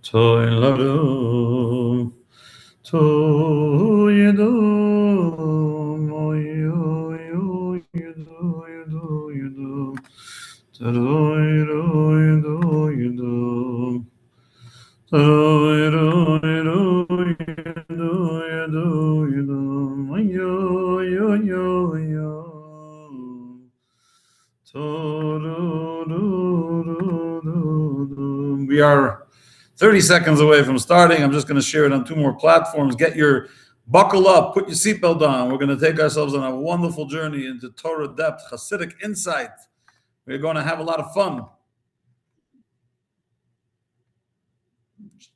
Toy Ladum, Toyedum, Oyoyedum, Tadoyedum, we are 30 seconds away from starting. I'm just going to share it on two more platforms. Get your buckle up, put your seatbelt on. We're going to take ourselves on a wonderful journey into Torah depth, Hasidic insight. We're going to have a lot of fun.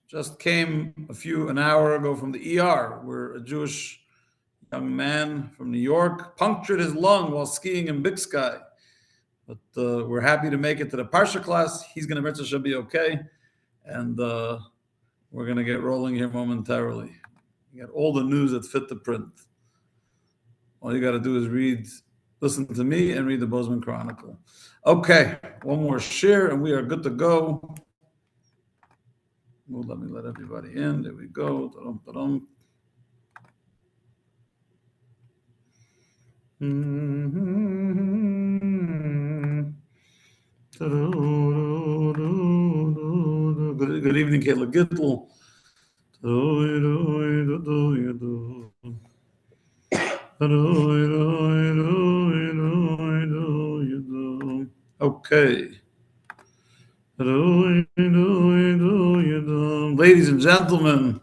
Just came an hour ago from the ER, where a Jewish young man from New York punctured his lung while skiing in Big Sky. But we're happy to make it to the Parsha class. He's going to be okay. And we're going to get rolling here momentarily. You got all the news that fit the print. All you got to do is listen to me and read the Bozeman Chronicle. Okay, one more share and we are good to go. Well, let me let everybody in. There we go. Ta-dum, ta-dum. Good evening, Kayla Gittel. Okay. Ladies and gentlemen,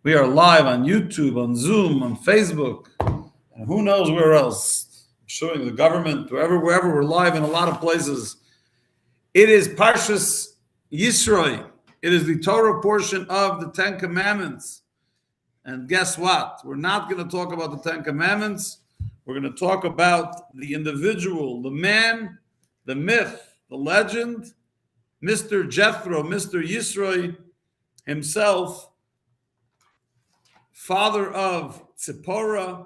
we are live on YouTube, on Zoom, on Facebook, and who knows where else. I'm showing the government, wherever we're live in a lot of places. It is Parshas Yisroi. It is the Torah portion of the Ten Commandments. And guess what? We're not going to talk about the Ten Commandments. We're going to talk about the individual, the man, the myth, the legend, Mr. Jethro, Mr. Yisroi himself, father of Tzipporah,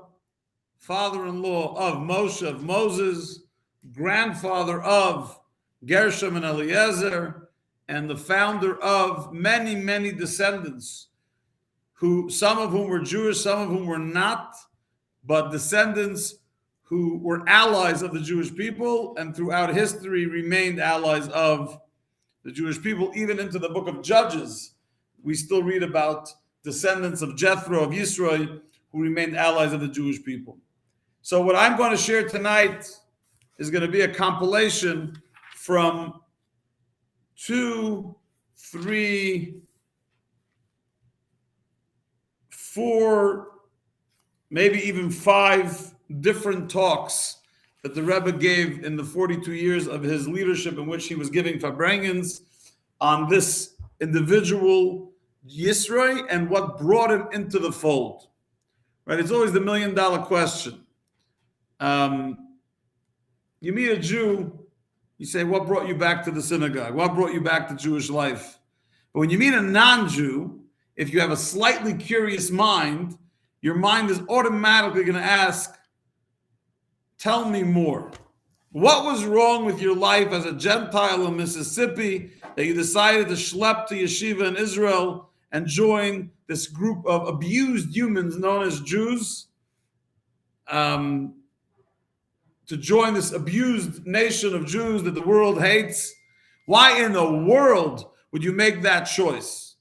father-in-law of Moshe, of Moses, grandfather of Gershom and Eliezer, and the founder of many, many descendants, some of whom were Jewish, some of whom were not, but descendants who were allies of the Jewish people and throughout history remained allies of the Jewish people. Even into the book of Judges, we still read about descendants of Jethro, of Yisroi, who remained allies of the Jewish people. So what I'm going to share tonight is going to be a compilation from 2, 3, 4, maybe even 5 different talks that the Rebbe gave in the 42 years of his leadership, in which he was giving Farbrengens on this individual Yisroi and what brought him into the fold. Right? It's always the $1 million question. You meet a Jew, you say, what brought you back to the synagogue? What brought you back to Jewish life? But when you meet a non-Jew, if you have a slightly curious mind, your mind is automatically going to ask, tell me more. What was wrong with your life as a Gentile in Mississippi that you decided to schlep to yeshiva in Israel and join this group of abused humans known as Jews? To join this abused nation of Jews that the world hates? Why in the world would you make that choice?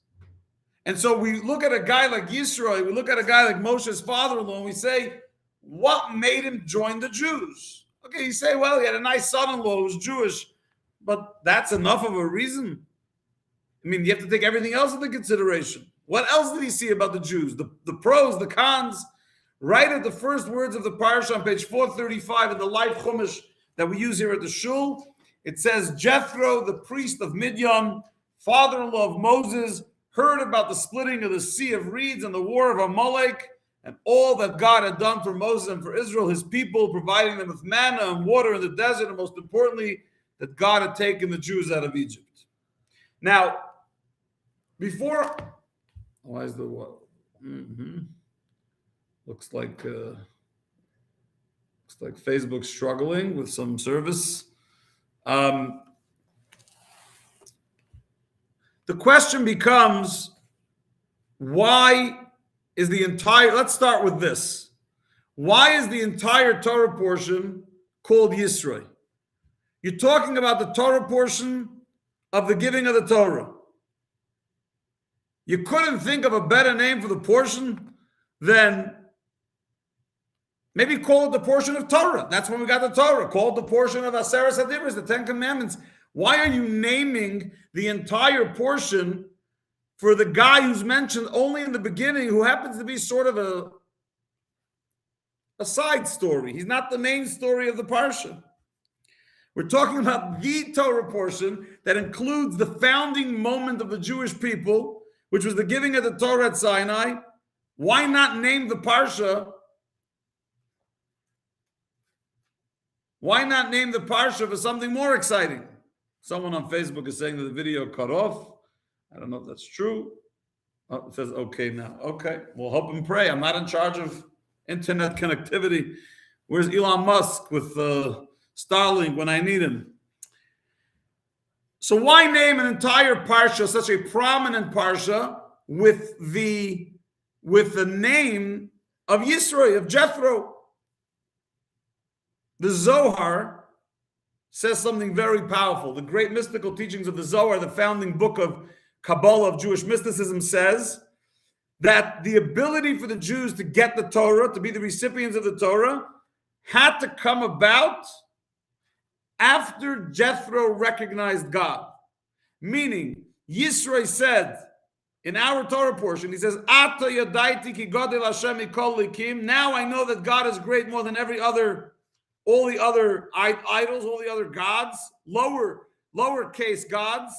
And so we look at a guy like Yisroi, we look at a guy like Moshe's father-in-law, and we say, what made him join the Jews? Okay, you say, well, he had a nice son-in-law who was Jewish, but that's enough of a reason. I mean, you have to take everything else into consideration. What else did he see about the Jews? The pros, the cons. Right at the first words of the parsha on page 435 in the Life Chumash that we use here at the Shul, it says, Jethro, the priest of Midian, father-in-law of Moses, heard about the splitting of the Sea of Reeds and the war of Amalek and all that God had done for Moses and for Israel, his people, providing them with manna and water in the desert, and most importantly, that God had taken the Jews out of Egypt. Now, before, why is the what? Looks like Facebook's struggling with some service. The question becomes, why is the entire, let's start with this. Why is the entire Torah portion called Yisro? You're talking about the Torah portion of the giving of the Torah. You couldn't think of a better name for the portion than maybe call it the portion of Torah. That's when we got the Torah. Call it the portion of Aseres HaDibros, the Ten Commandments. Why are you naming the entire portion for the guy who's mentioned only in the beginning, who happens to be sort of a side story? He's not the main story of the parsha. We're talking about the Torah portion that includes the founding moment of the Jewish people, which was the giving of the Torah at Sinai. Why not name the parsha? Why not name the parsha for something more exciting? Someone on Facebook is saying that the video cut off. I don't know if that's true. Oh, it says okay now. Okay, we'll hope and pray. I'm not in charge of internet connectivity. Where's Elon Musk with Starlink when I need him? So why name an entire parsha, such a prominent parsha, with the name of Yisro, of Jethro? The Zohar says something very powerful. The great mystical teachings of the Zohar, the founding book of Kabbalah, of Jewish mysticism, says that the ability for the Jews to get the Torah, to be the recipients of the Torah, had to come about after Jethro recognized God. Meaning, Yisro said in our Torah portion, he says, Ata yadaiti ki godel Hashem mikol likim. Now I know that God is great more than all the other idols, all the other gods, lowercase gods.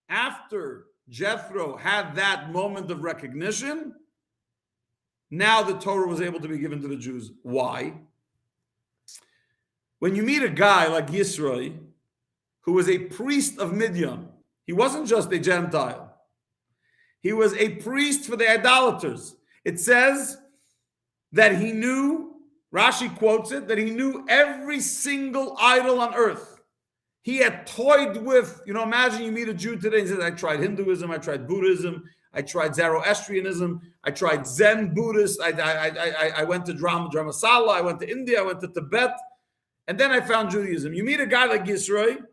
After Jethro had that moment of recognition, now the Torah was able to be given to the Jews. Why? When you meet a guy like Yisro, who was a priest of Midian, he wasn't just a Gentile. He was a priest for the idolaters. It says that he knew, Rashi quotes it, that he knew every single idol on earth. He had toyed with, imagine you meet a Jew today and says, I tried Hinduism, I tried Buddhism, I tried Zoroastrianism, I tried Zen Buddhist, I went to Dharamsala, I went to India, I went to Tibet, and then I found Judaism. You meet a guy like Yisro,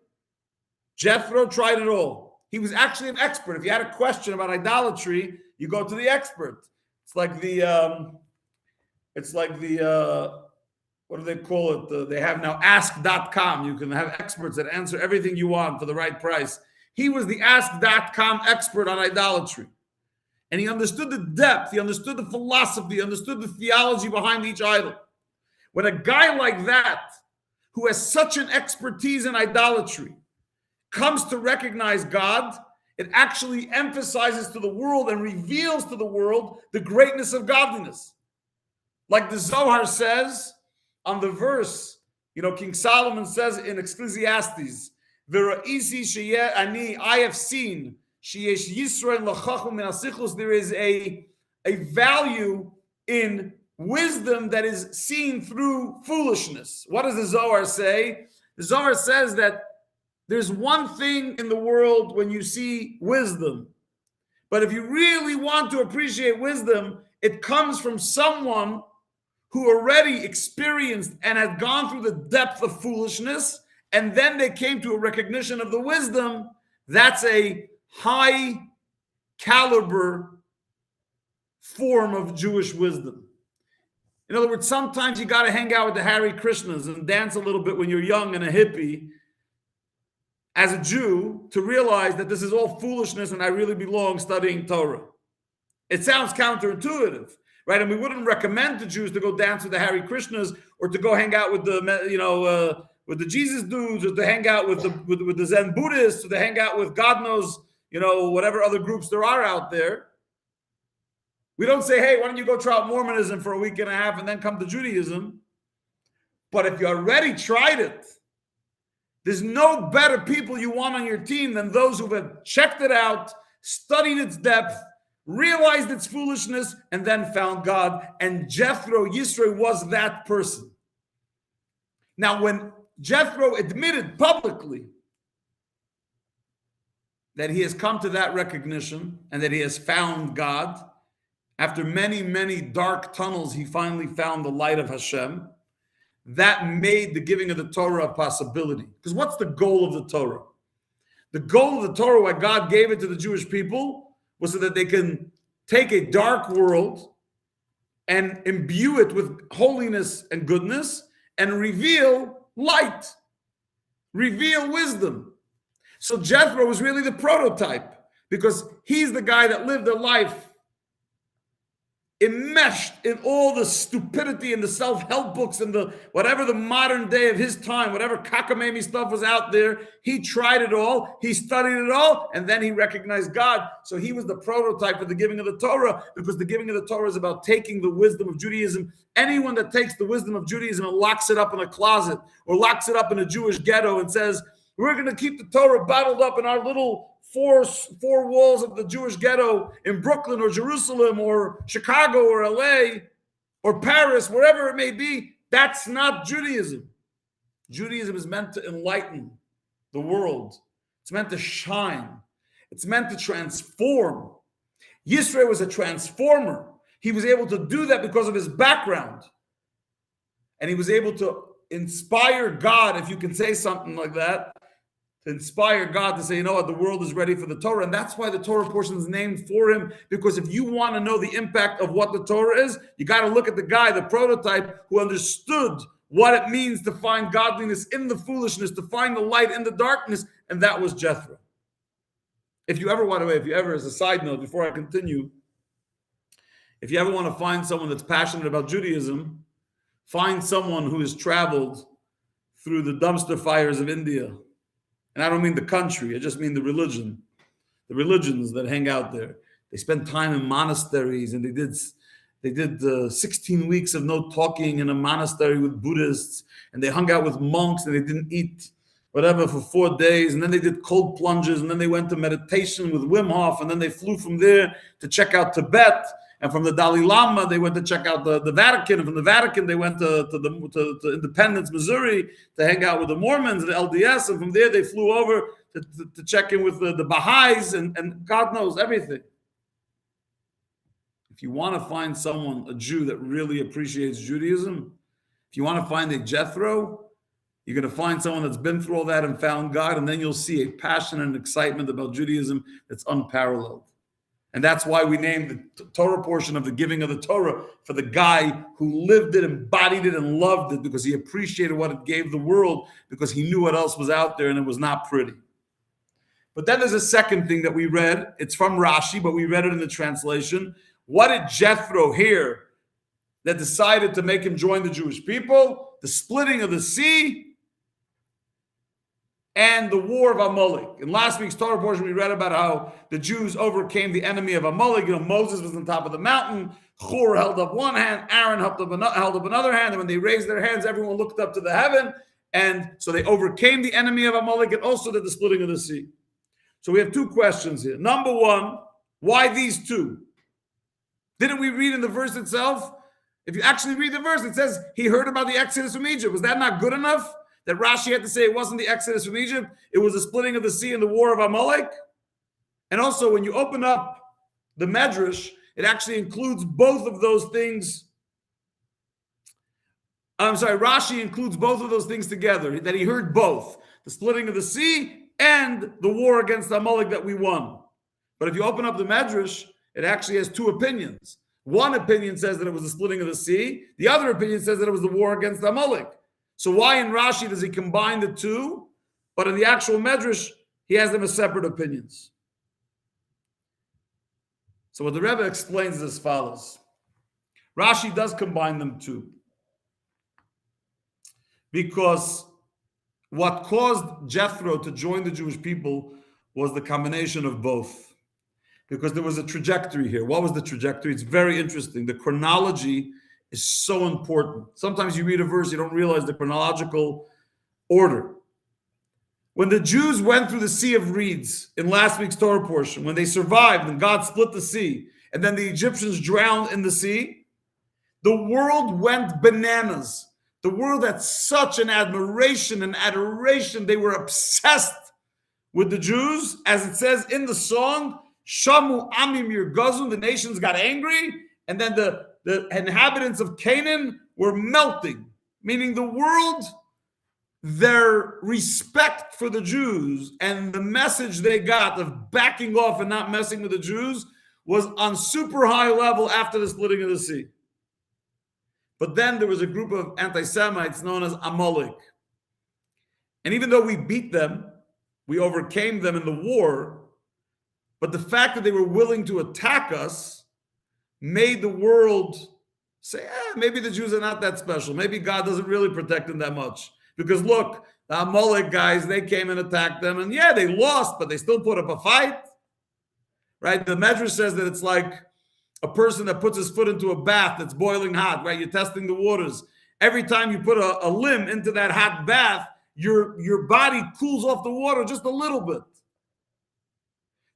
Jethro tried it all. He was actually an expert. If you had a question about idolatry, you go to the expert. It's like the what do they call it? They have now ask.com. You can have experts that answer everything you want for the right price. He was the ask.com expert on idolatry. And he understood the depth, he understood the philosophy, he understood the theology behind each idol. When a guy like that, who has such an expertise in idolatry, comes to recognize God, it actually emphasizes to the world and reveals to the world the greatness of godliness. Like the Zohar says on the verse, King Solomon says in Ecclesiastes, I have seen, there is a value in wisdom that is seen through foolishness. What does the Zohar say? The Zohar says that there's one thing in the world when you see wisdom, but if you really want to appreciate wisdom, it comes from someone who already experienced and had gone through the depth of foolishness, and then they came to a recognition of the wisdom. That's a high caliber form of Jewish wisdom. In other words, sometimes you got to hang out with the Hare Krishnas and dance a little bit when you're young and a hippie as a Jew to realize that this is all foolishness and I really belong studying Torah. It sounds counterintuitive, right? And we wouldn't recommend to Jews to go dance with the Hare Krishnas or to go hang out with the, with the Jesus dudes, or to hang out with the Zen Buddhists, or to hang out with God knows, whatever other groups there are out there. We don't say, hey, why don't you go try out Mormonism for a week and a half and then come to Judaism? But if you already tried it, there's no better people you want on your team than those who have checked it out, studied its depth, realized its foolishness, and then found God. And Jethro, Yisro, was that person. Now, when Jethro admitted publicly that he has come to that recognition and that he has found God. After many, many dark tunnels, he finally found the light of Hashem. That made the giving of the Torah a possibility. Because what's the goal of the Torah? The goal of the Torah, why God gave it to the Jewish people, was so that they can take a dark world and imbue it with holiness and goodness and reveal light, reveal wisdom. So Jethro was really the prototype because he's the guy that lived a life enmeshed in all the stupidity and the self-help books and the whatever the modern day of his time, whatever cockamamie stuff was out there. He tried it all, he studied it all, and then he recognized God. So he was the prototype for the giving of the Torah, because the giving of the Torah is about taking the wisdom of Judaism. Anyone that takes the wisdom of Judaism and locks it up in a closet or locks it up in a Jewish ghetto and says, we're going to keep the Torah bottled up in our little four walls of the Jewish ghetto in Brooklyn or Jerusalem or Chicago or LA or Paris, wherever it may be, that's not Judaism. Judaism is meant to enlighten the world. It's meant to shine. It's meant to transform. Yisro was a transformer. He was able to do that because of his background. And he was able to inspire God, if you can say something like that, to inspire God to say, you know what, the world is ready for the Torah. And that's why the Torah portion is named for him, because if you want to know the impact of what the Torah is, you got to look at the guy, the prototype, who understood what it means to find godliness in the foolishness, to find the light in the darkness, and that was Jethro. If you ever, by the way, as a side note, before I continue, if you ever want to find someone that's passionate about Judaism, find someone who has traveled through the dumpster fires of India. And I don't mean the country, I just mean the religion, the religions that hang out there. They spend time in monasteries, and they did 16 weeks of no talking in a monastery with Buddhists, and they hung out with monks, and they didn't eat whatever for 4 days, and then they did cold plunges, and then they went to meditation with Wim Hof, and then they flew from there to check out Tibet, and from the Dalai Lama they went to check out the Vatican, and from the Vatican they went to Independence, Missouri, to hang out with the Mormons, the LDS, and from there they flew over to check in with the Baha'is, and God knows everything. If you want to find someone, a Jew that really appreciates Judaism, if you want to find a Jethro, you're going to find someone that's been through all that and found God, and then you'll see a passion and excitement about Judaism that's unparalleled. And that's why we named the Torah portion of the giving of the Torah for the guy who lived it, embodied it, and loved it, because he appreciated what it gave the world, because he knew what else was out there, and it was not pretty. But then there's a second thing that we read. It's from Rashi, but we read it in the translation. What did Jethro hear that decided to make him join the Jewish people? The splitting of the sea and the war of Amalek. In last week's Torah portion, we read about how the Jews overcame the enemy of Amalek. Moses was on top of the mountain. Hur held up one hand. Aaron held up another hand. And when they raised their hands, everyone looked up to the heaven. And so they overcame the enemy of Amalek, and also did the splitting of the sea. So we have two questions here. Number one, why these two? Didn't we read in the verse itself? If you actually read the verse, it says he heard about the Exodus from Egypt. Was that not good enough? That Rashi had to say it wasn't the Exodus from Egypt, it was the splitting of the sea and the war of Amalek? And also, when you open up the Medrash, it actually includes both of those things. I'm sorry, Rashi includes both of those things together, that he heard both, the splitting of the sea and the war against Amalek that we won. But if you open up the Medrash, it actually has two opinions. One opinion says that it was the splitting of the sea. The other opinion says that it was the war against Amalek. So why in Rashi does he combine the two, but in the actual Medrash, he has them as separate opinions? So what the Rebbe explains is as follows. Rashi does combine them too, because what caused Jethro to join the Jewish people was the combination of both, because there was a trajectory here. What was the trajectory? It's very interesting. The chronology is so important. Sometimes you read a verse, you don't realize the chronological order. When the Jews went through the Sea of Reeds in last week's Torah portion, when they survived and God split the sea, and then the Egyptians drowned in the sea, the world went bananas. The world had such an admiration and adoration. They were obsessed with the Jews, as it says in the song, Shamu Amim Yirgazun, the nations got angry, and then the inhabitants of Canaan were melting, meaning the world, their respect for the Jews and the message they got of backing off and not messing with the Jews was on super high level after the splitting of the sea. But then there was a group of anti-Semites known as Amalek. And even though we beat them, we overcame them in the war, but the fact that they were willing to attack us made the world say, maybe the Jews are not that special. Maybe God doesn't really protect them that much. Because look, the Amalek guys, they came and attacked them, and yeah, they lost, but they still put up a fight. Right? The Medrash says that it's like a person that puts his foot into a bath that's boiling hot, right? You're testing the waters. Every time you put a limb into that hot bath, your body cools off the water just a little bit.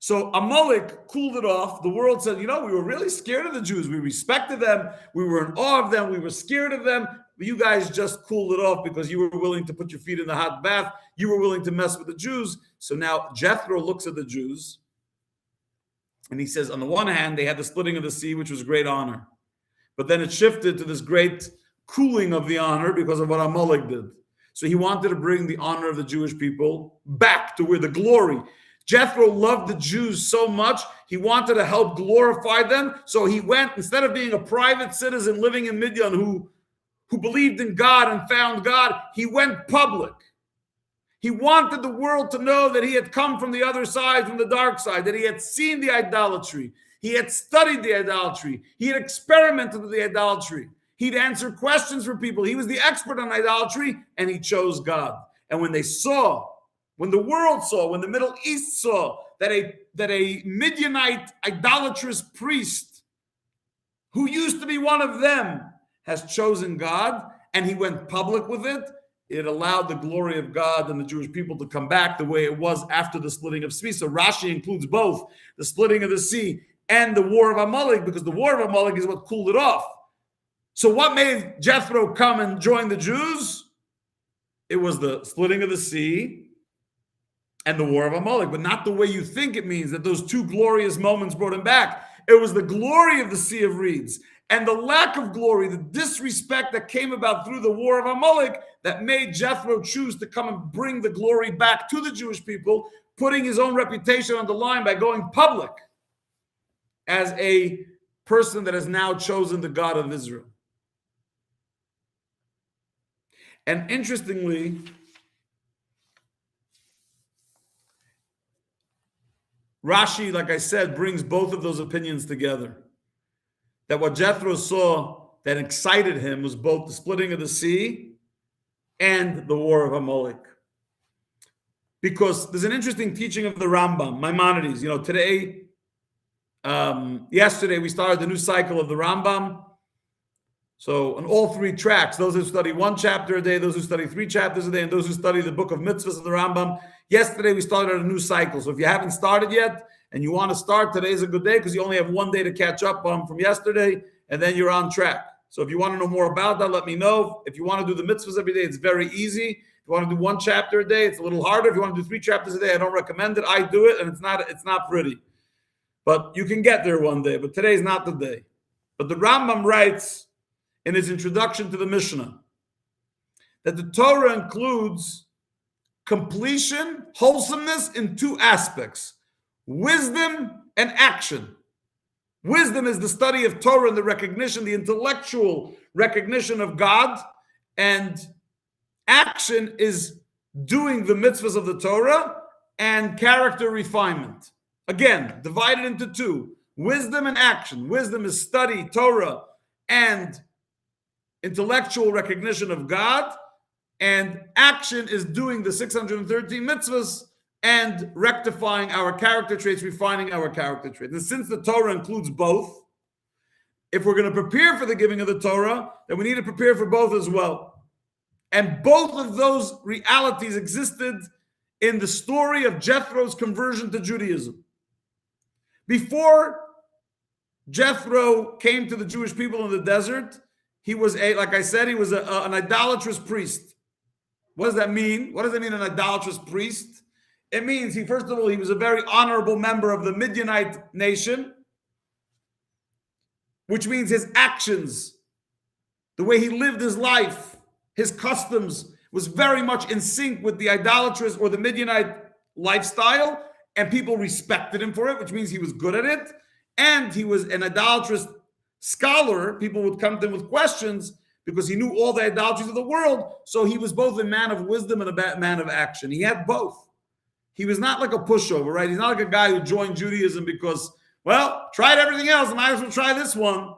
So Amalek cooled it off. The world said, we were really scared of the Jews. We respected them. We were in awe of them. We were scared of them. But you guys just cooled it off because you were willing to put your feet in the hot bath. You were willing to mess with the Jews. So now Jethro looks at the Jews and he says, on the one hand, they had the splitting of the sea, which was great honor. But then it shifted to this great cooling of the honor because of what Amalek did. So he wanted to bring the honor of the Jewish people back to where the glory. Jethro loved the Jews so much, he wanted to help glorify them. So he went, instead of being a private citizen living in Midian who believed in God and found God, he went public. He wanted the world to know that he had come from the other side, from the dark side, that he had seen the idolatry. He had studied the idolatry. He had experimented with the idolatry. He'd answer questions for people. He was the expert on idolatry, and he chose God. And when the world saw, when the Middle East saw that a Midianite idolatrous priest who used to be one of them has chosen God, and he went public with it, it allowed the glory of God and the Jewish people to come back the way it was after the splitting of sea. So Rashi includes both the splitting of the sea and the war of Amalek, because the war of Amalek is what cooled it off. So what made Jethro come and join the Jews? It was the splitting of the sea and the war of Amalek, but not the way you think it means, that those two glorious moments brought him back. It was the glory of the Sea of Reeds and the lack of glory, the disrespect that came about through the war of Amalek that made Jethro choose to come and bring the glory back to the Jewish people, putting his own reputation on the line by going public as a person that has now chosen the God of Israel. And interestingly, Rashi, like I said, brings both of those opinions together. That what Jethro saw that excited him was both the splitting of the sea and the war of Amalek. Because there's an interesting teaching of the Rambam, Maimonides. Today, yesterday, we started the new cycle of the Rambam. So on all three tracks, those who study one chapter a day, those who study 3 chapters a day, and those who study the book of mitzvahs of the Rambam. Yesterday, we started a new cycle. So if you haven't started yet and you want to start, today's a good day because you only have one day to catch up on from yesterday, and then you're on track. So if you want to know more about that, let me know. If you want to do the mitzvahs every day, it's very easy. If you want to do 1 chapter a day, it's a little harder. If you want to do 3 chapters a day, I don't recommend it. I do it, and it's not pretty. But you can get there one day, but today's not the day. But the Rambam writes in his introduction to the Mishnah that the Torah includes completion, wholesomeness in 2 aspects: wisdom and action. Wisdom is the study of Torah and the recognition, the intellectual recognition of God, and action is doing the mitzvahs of the Torah and character refinement. Again, divided into 2, wisdom and action. Wisdom is study, Torah, and intellectual recognition of God, and action is doing the 613 mitzvahs and rectifying our character traits, refining our character traits. And since the Torah includes both, if we're going to prepare for the giving of the Torah, then we need to prepare for both as well. And both of those realities existed in the story of Jethro's conversion to Judaism. Before Jethro came to the Jewish people in the desert, he was an idolatrous priest. What does that mean? What does it mean, an idolatrous priest? It means first of all, he was a very honorable member of the Midianite nation, which means his actions, the way he lived his life, his customs was very much in sync with the idolatrous or the Midianite lifestyle, and people respected him for it, which means he was good at it. And he was an idolatrous scholar. People would come to him with questions because he knew all the idolatries of the world. So he was both a man of wisdom and a man of action. He had both. He was not like a pushover, right? He's not like a guy who joined Judaism because, well, tried everything else, I might as well try this one.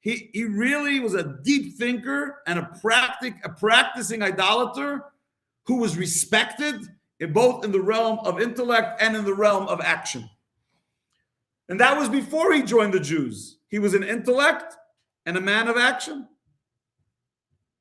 He really was a deep thinker and a practicing idolater who was respected both in the realm of intellect and in the realm of action. And that was before he joined the Jews. He was an intellect and a man of action.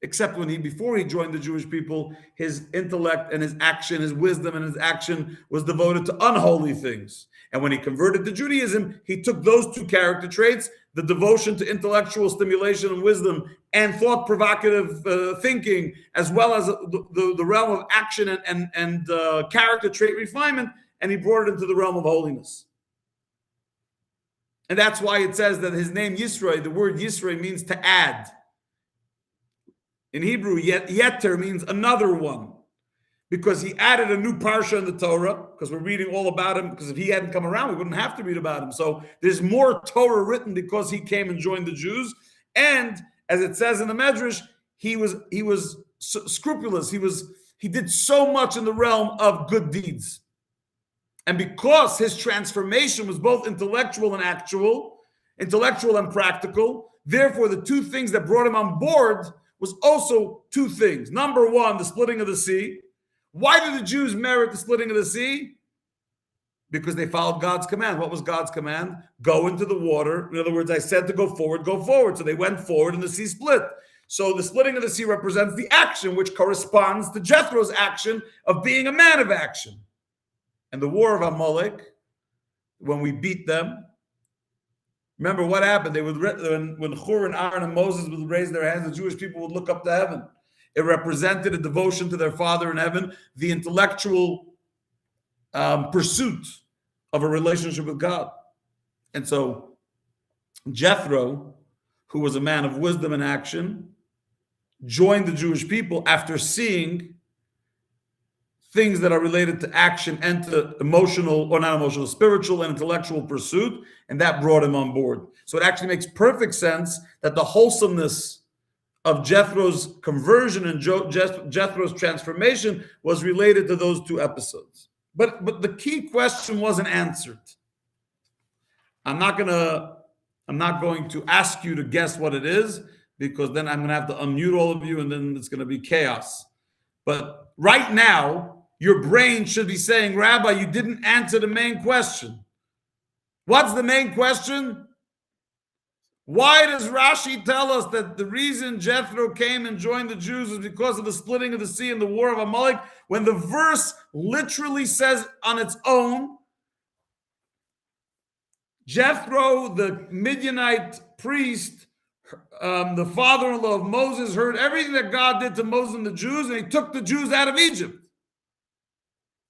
Except before he joined the Jewish people, his intellect and his action, his wisdom and his action was devoted to unholy things. And when he converted to Judaism, he took those two character traits, the devotion to intellectual stimulation and wisdom and thought provocative thinking, as well as the realm of action and character trait refinement, and he brought it into the realm of holiness. And that's why it says that his name Yisro, the word Yisro means to add. In Hebrew, Yeter means another one, because he added a new parsha in the Torah, because we're reading all about him, because if he hadn't come around, we wouldn't have to read about him. So there's more Torah written because he came and joined the Jews. And as it says in the Medrash, he was scrupulous. He did so much in the realm of good deeds. And because his transformation was both intellectual and actual, intellectual and practical, therefore the two things that brought him on board was also two things. Number one, the splitting of the sea. Why did the Jews merit the splitting of the sea? Because they followed God's command. What was God's command? Go into the water. In other words, I said to go forward, go forward. So they went forward and the sea split. So the splitting of the sea represents the action, which corresponds to Jethro's action of being a man of action. And the war of Amalek, when we beat them, remember what happened? They would, when Hur and Aaron and Moses would raise their hands, the Jewish people would look up to heaven. It represented a devotion to their Father in heaven, the intellectual pursuit of a relationship with God. And so Jethro, who was a man of wisdom and action, joined the Jewish people after seeing things that are related to action and to spiritual and intellectual pursuit, and that brought him on board. So it actually makes perfect sense that the wholesomeness of Jethro's conversion and Jethro's transformation was related to those two episodes. But the key question wasn't answered. I'm not going to ask you to guess what it is, because then I'm going to have to unmute all of you and then it's going to be chaos. But right now, your brain should be saying, Rabbi, you didn't answer the main question. What's the main question? Why does Rashi tell us that the reason Jethro came and joined the Jews was because of the splitting of the sea and the war of Amalek, when the verse literally says on its own, Jethro, the Midianite priest, the father-in-law of Moses, heard everything that God did to Moses and the Jews, and he took the Jews out of Egypt.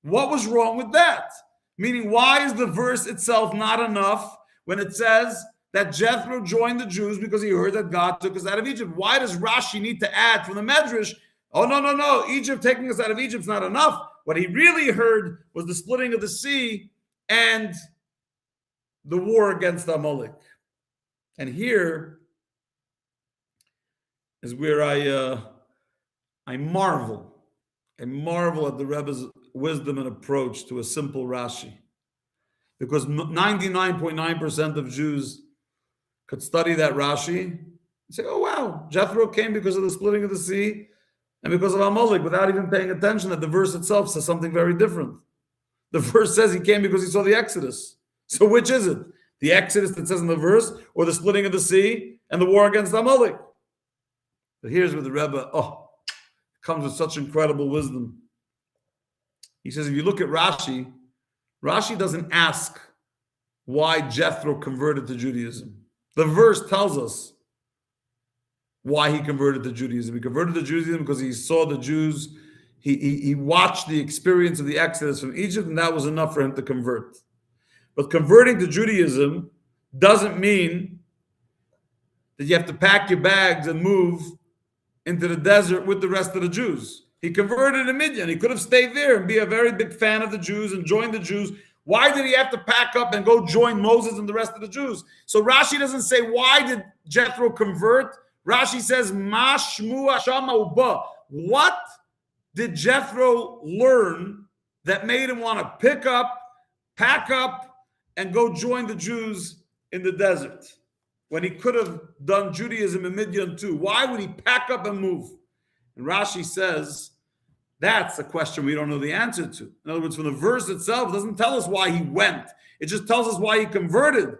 What was wrong with that? Meaning, why is the verse itself not enough when it says that Jethro joined the Jews because he heard that God took us out of Egypt? Why does Rashi need to add from the Medrash, oh, no, Egypt taking us out of Egypt is not enough. What he really heard was the splitting of the sea and the war against Amalek. And here is where I marvel. I marvel at the Rebbe's wisdom and approach to a simple Rashi. Because 99.9% of Jews could study that Rashi and say, oh, wow, Jethro came because of the splitting of the sea and because of Amalek, without even paying attention that the verse itself says something very different. The verse says he came because he saw the Exodus. So which is it? The Exodus that says in the verse, or the splitting of the sea and the war against Amalek? But here's where the Rebbe, comes with such incredible wisdom. He says, if you look at Rashi, Rashi doesn't ask why Jethro converted to Judaism. The verse tells us why he converted to Judaism. He converted to Judaism because he saw the Jews, He watched the experience of the Exodus from Egypt, and that was enough for him to convert. But converting to Judaism doesn't mean that you have to pack your bags and move into the desert with the rest of the Jews. He converted in Midian. He could have stayed there and be a very big fan of the Jews and joined the Jews. Why did he have to pack up and go join Moses and the rest of the Jews? So Rashi doesn't say, why did Jethro convert? Rashi says, Ma shmua shama uba. What did Jethro learn that made him want to pick up, pack up, and go join the Jews in the desert when he could have done Judaism in Midian too? Why would he pack up and move? And Rashi says, that's a question we don't know the answer to. In other words, from the verse itself, it doesn't tell us why he went. It just tells us why he converted.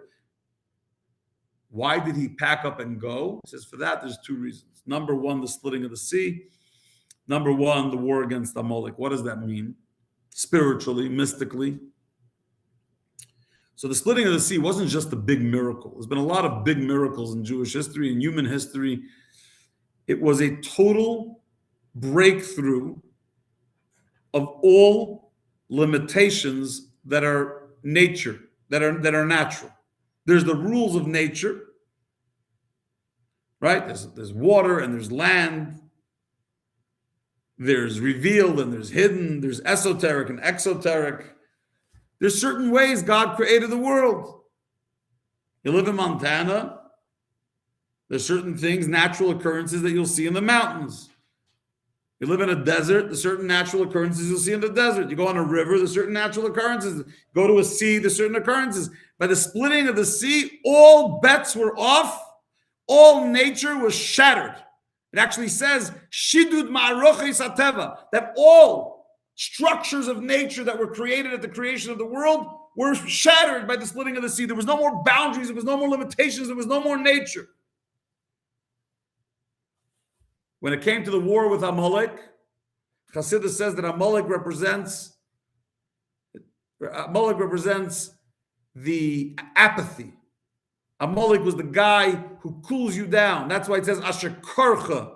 Why did he pack up and go? He says, for that, there's two reasons. Number one, the splitting of the sea. Number one, the war against Amalek. What does that mean? Spiritually, mystically. So the splitting of the sea wasn't just a big miracle. There's been a lot of big miracles in Jewish history and human history. It was a total breakthrough of all limitations that are nature, that are natural. There's the rules of nature, right? There's water and there's land. There's revealed and there's hidden. There's esoteric and exoteric. There's certain ways God created the world. You live in Montana, there's certain things, natural occurrences that you'll see in the mountains. You live in a desert, there's certain natural occurrences you'll see in the desert. You go on a river, there's certain natural occurrences. Go to a sea, there's certain occurrences. By the splitting of the sea, all bets were off. All nature was shattered. It actually says, Shidud ma'arochis hateva, that all structures of nature that were created at the creation of the world were shattered by the splitting of the sea. There was no more boundaries, there was no more limitations, there was no more nature. When it came to the war with Amalek, Chassidus says that Amalek represents the apathy. Amalek was the guy who cools you down. That's why it says Asher Karcha.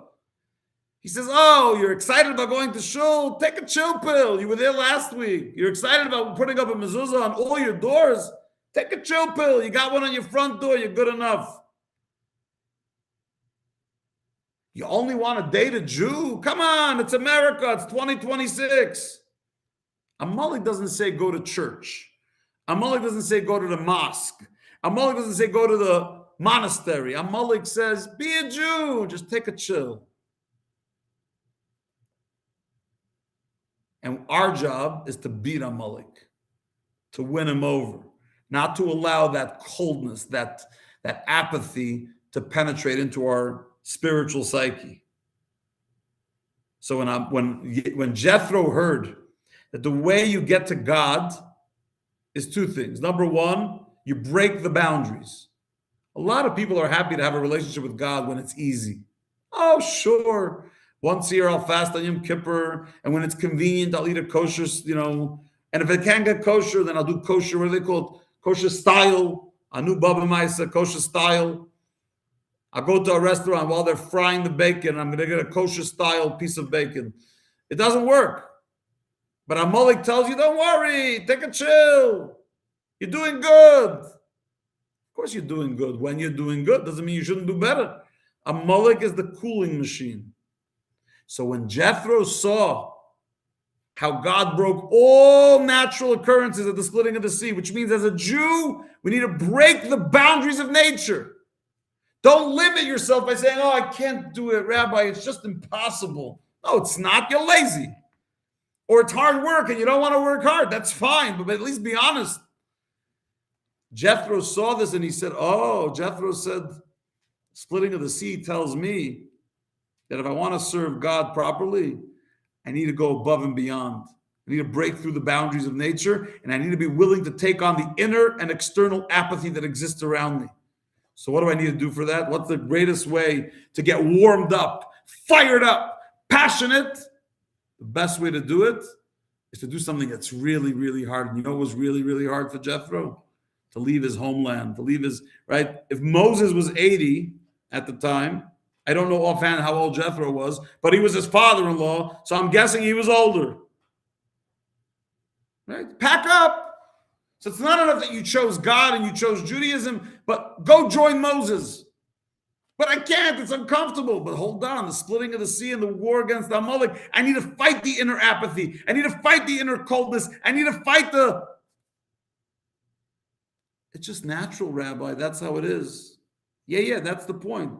He says, oh, you're excited about going to shul? Take a chill pill. You were there last week. You're excited about putting up a mezuzah on all your doors? Take a chill pill. You got one on your front door. You're good enough. You only want to date a Jew? Come on, it's America. It's 2026. Amalek doesn't say go to church. Amalek doesn't say go to the mosque. Amalek doesn't say go to the monastery. Amalek says be a Jew. Just take a chill. And our job is to beat Amalek, to win him over, not to allow that coldness, that apathy to penetrate into our spiritual psyche. So when Jethro heard that the way you get to God is two things. Number one, you break the boundaries. A lot of people are happy to have a relationship with God when it's easy. Oh, sure. Once a year, I'll fast on Yom Kippur, and when it's convenient, I'll eat a kosher, and if I can't get kosher, then I'll do kosher, what do they call it? Kosher style, anu baba maisa, kosher style. I'll go to a restaurant while they're frying the bacon, I'm going to get a kosher style piece of bacon. It doesn't work. But Amalek tells you, don't worry, take a chill. You're doing good. Of course you're doing good. When you're doing good, doesn't mean you shouldn't do better. Amalek is the cooling machine. So when Jethro saw how God broke all natural occurrences at the splitting of the sea, which means as a Jew, we need to break the boundaries of nature. Don't limit yourself by saying, oh, I can't do it, Rabbi, it's just impossible. No, it's not. You're lazy. Or it's hard work and you don't want to work hard. That's fine, but at least be honest. Jethro saw this and he said, Jethro said, splitting of the sea tells me that if I want to serve God properly, I need to go above and beyond. I need to break through the boundaries of nature, and I need to be willing to take on the inner and external apathy that exists around me. So what do I need to do for that? What's the greatest way to get warmed up, fired up, passionate? The best way to do it is to do something that's really, really hard. And you know what was really, really hard for Jethro? To leave his homeland, to leave his, right? If Moses was 80 at the time, I don't know offhand how old Jethro was, but he was his father-in-law, so I'm guessing he was older. Right? Pack up. So it's not enough that you chose God and you chose Judaism, but go join Moses. But I can't, it's uncomfortable. But hold on, the splitting of the sea and the war against Amalek, I need to fight the inner apathy. I need to fight the inner coldness. I need to fight the... It's just natural, Rabbi. That's how it is. Yeah, that's the point.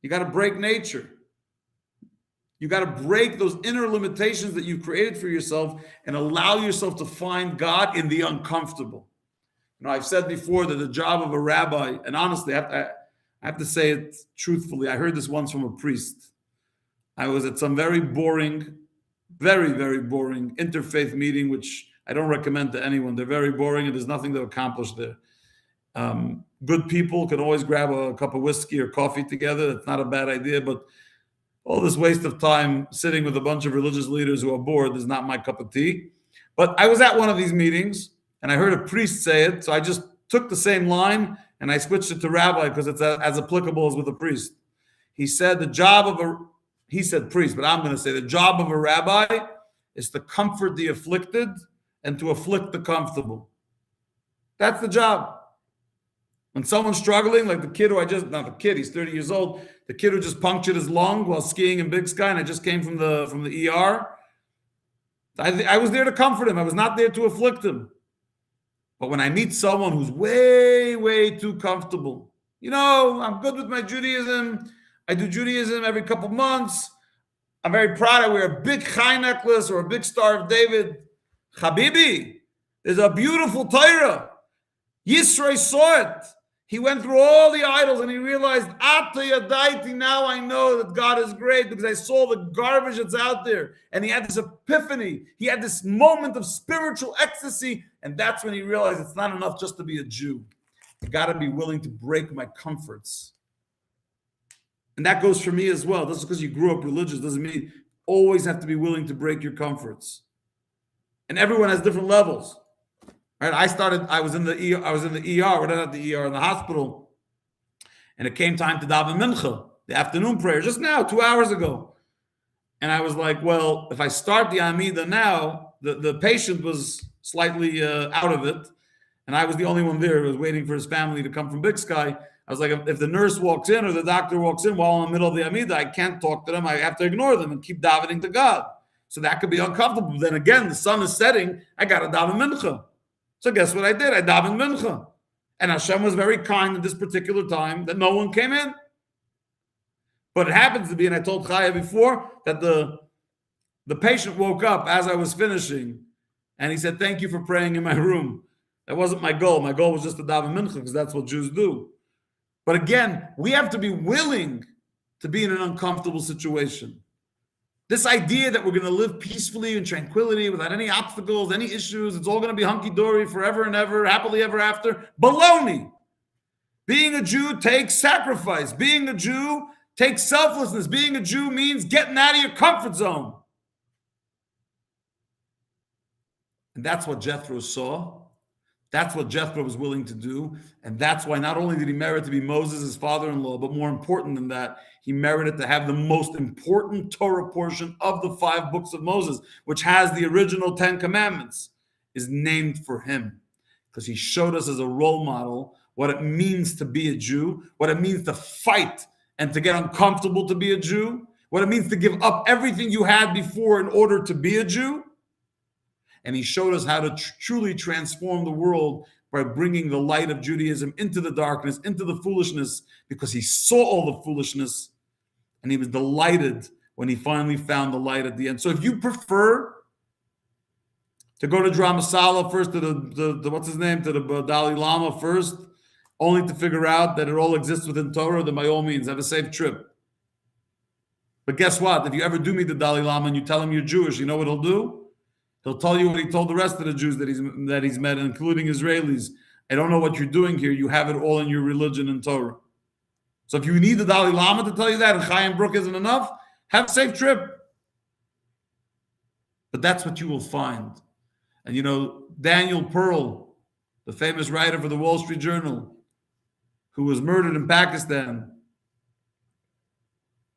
You got to break nature. You got to break those inner limitations that you've created for yourself and allow yourself to find God in the uncomfortable. You know, I've said before that the job of a rabbi, and honestly, I have to say it truthfully, I heard this once from a priest. I was at some very boring, very, very boring interfaith meeting, which I don't recommend to anyone. They're very boring and there's nothing to accomplish there. Good people can always grab a cup of whiskey or coffee together. That's not a bad idea, but all this waste of time sitting with a bunch of religious leaders who are bored is not my cup of tea. But I was at one of these meetings and I heard a priest say it. So I just took the same line and I switched it to rabbi because it's as applicable as with a priest. He said he said priest, but I'm going to say the job of a rabbi is to comfort the afflicted and to afflict the comfortable. That's the job. When someone's struggling, like the kid who not the kid, he's 30 years old, the kid who just punctured his lung while skiing in Big Sky, and I just came from the ER. I was there to comfort him. I was not there to afflict him. But when I meet someone who's way, way too comfortable, I'm good with my Judaism. I do Judaism every couple months. I'm very proud. I wear a big Chai necklace or a big Star of David. Habibi, there's a beautiful Torah. Yisro saw it. He went through all the idols and he realized, Ata Yadaiti, now I know that God is great because I saw the garbage that's out there. And he had this epiphany. He had this moment of spiritual ecstasy. And that's when he realized it's not enough just to be a Jew. I got to be willing to break my comforts. And that goes for me as well. Just because you grew up religious doesn't mean you always have to be willing to break your comforts. And everyone has different levels. Right? I was in the ER, we're not at the ER, in the hospital. And it came time to daven mincha, the afternoon prayer, just now, 2 hours ago. And I was like, well, if I start the Amida now, the patient was slightly out of it. And I was the only one there who was waiting for his family to come from Big Sky. I was like, if the nurse walks in or the doctor walks in while I'm in the middle of the Amida, I can't talk to them. I have to ignore them and keep davening to God. So that could be uncomfortable. Then again, the sun is setting. I got to daven mincha. So guess what I did? I davened mincha. And Hashem was very kind at this particular time that no one came in. But it happens to be, and I told Chaya before, that the patient woke up as I was finishing. And he said, thank you for praying in my room. That wasn't my goal. My goal was just to daven mincha because that's what Jews do. But again, we have to be willing to be in an uncomfortable situation. This idea that we're going to live peacefully in tranquility without any obstacles, any issues, it's all going to be hunky-dory forever and ever, happily ever after. Baloney. Being a Jew takes sacrifice. Being a Jew takes selflessness. Being a Jew means getting out of your comfort zone. And that's what Jethro saw. That's what Jethro was willing to do. And that's why not only did he merit to be Moses' father-in-law, but more important than that, he merited to have the most important Torah portion of the 5 books of Moses, which has the original 10 commandments, is named for him. Because he showed us as a role model what it means to be a Jew, what it means to fight and to get uncomfortable to be a Jew, what it means to give up everything you had before in order to be a Jew. And he showed us how to truly transform the world by bringing the light of Judaism into the darkness, into the foolishness, because he saw all the foolishness and he was delighted when he finally found the light at the end. So if you prefer to go to Drama Sala first, to the what's his name, to the Dalai Lama first, only to figure out that it all exists within Torah, then by all means, have a safe trip. But guess what? If you ever do meet the Dalai Lama and you tell him you're Jewish, you know what he'll do? He'll tell you what he told the rest of the Jews that he's met, including Israelis. I don't know what you're doing here. You have it all in your religion and Torah. So if you need the Dalai Lama to tell you that and Chaim Brook isn't enough, have a safe trip. But that's what you will find. And Daniel Pearl, the famous writer for the Wall Street Journal, who was murdered in Pakistan,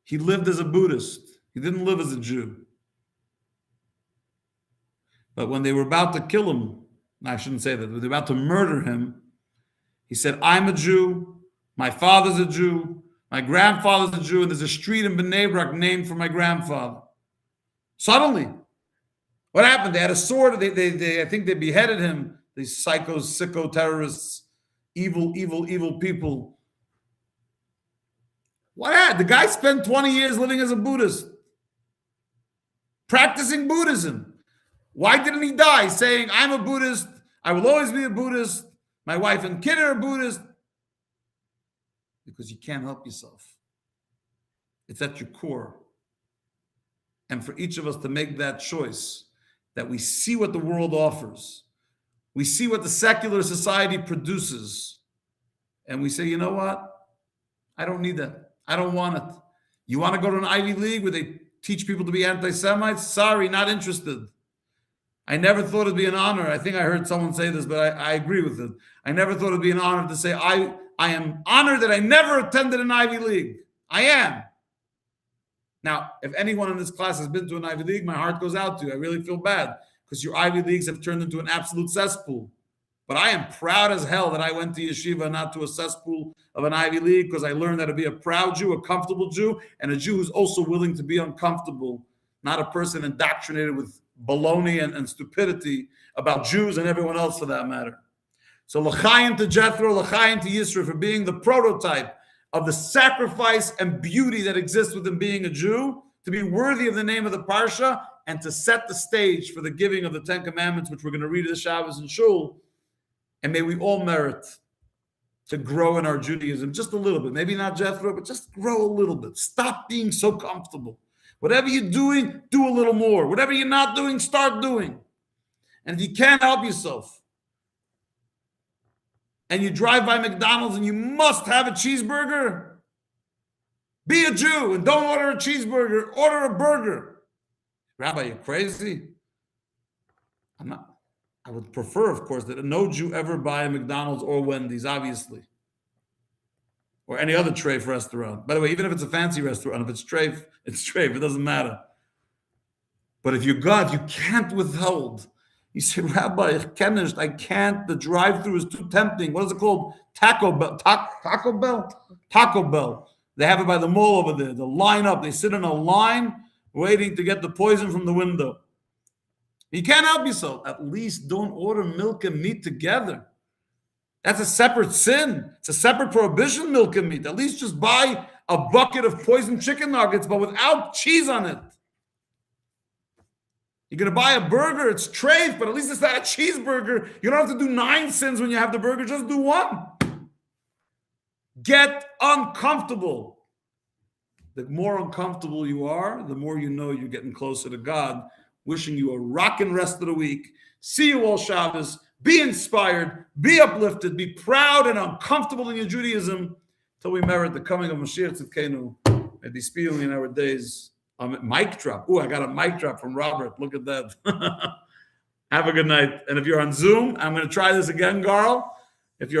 He lived as a Buddhist. He didn't live as a Jew. But when they were about to kill him, I shouldn't say that, they were about to murder him, he said, I'm a Jew, my father's a Jew, my grandfather's a Jew, and there's a street in Bnei Brak named for my grandfather. Suddenly, what happened? They had a sword. I think they beheaded him. These psychos, sicko terrorists, evil people. What happened? The guy spent 20 years living as a Buddhist, practicing Buddhism. Why didn't he die saying, I'm a Buddhist, I will always be a Buddhist, my wife and kid are a Buddhist? Because you can't help yourself. It's at your core. And for each of us to make that choice, that we see what the world offers, we see what the secular society produces, and we say, you know what? I don't need that. I don't want it. You want to go to an Ivy League where they teach people to be anti-Semites? Sorry, not interested. I never thought it'd be an honor. I think I heard someone say this, but I agree with it. I never thought it'd be an honor to say, I am honored that I never attended an Ivy League. I am. Now, if anyone in this class has been to an Ivy League, my heart goes out to you. I really feel bad because your Ivy Leagues have turned into an absolute cesspool. But I am proud as hell that I went to yeshiva, not to a cesspool of an Ivy League, because I learned how to be a proud Jew, a comfortable Jew, and a Jew who's also willing to be uncomfortable, not a person indoctrinated with baloney and stupidity about Jews and everyone else for that matter. So l'chaim to Jethro, l'chaim to Yisro for being the prototype of the sacrifice and beauty that exists within being a Jew, to be worthy of the name of the Parsha, and to set the stage for the giving of the Ten Commandments, which we're going to read this Shabbos in Shul. And may we all merit to grow in our Judaism just a little bit. Maybe not Jethro, but just grow a little bit. Stop being so comfortable. Whatever you're doing, do a little more. Whatever you're not doing, start doing. And if you can't help yourself, and you drive by McDonald's and you must have a cheeseburger, be a Jew and don't order a cheeseburger, order a burger. Rabbi, you're crazy? I'm not. I would prefer, of course, that no Jew ever buy a McDonald's or Wendy's, obviously, or any other treif restaurant. By the way, even if it's a fancy restaurant, if it's treif, it's treif. It doesn't matter. But if you're God, you can't withhold. You say, Rabbi, I can't. The drive-through is too tempting. What is it called? Taco Bell. Taco Bell? Taco Bell. They have it by the mall over there. They line up. They sit in a line waiting to get the poison from the window. You can't help yourself. At least don't order milk and meat together. That's a separate sin. It's a separate prohibition, milk and meat. At least just buy a bucket of poisoned chicken nuggets, but without cheese on it. You're going to buy a burger, it's treif, but at least it's not a cheeseburger. You don't have to do 9 sins when you have the burger, just do 1. Get uncomfortable. The more uncomfortable you are, the more you know you're getting closer to God. Wishing you a rockin' rest of the week. See you all Shabbos. Be inspired. Be uplifted. Be proud and uncomfortable in your Judaism till we merit the coming of Mashiach Tzidkenu. May be speedily in our days. Mic drop. I got a mic drop from Robert. Look at that. Have a good night. And if you're on Zoom, I'm going to try this again, Garl.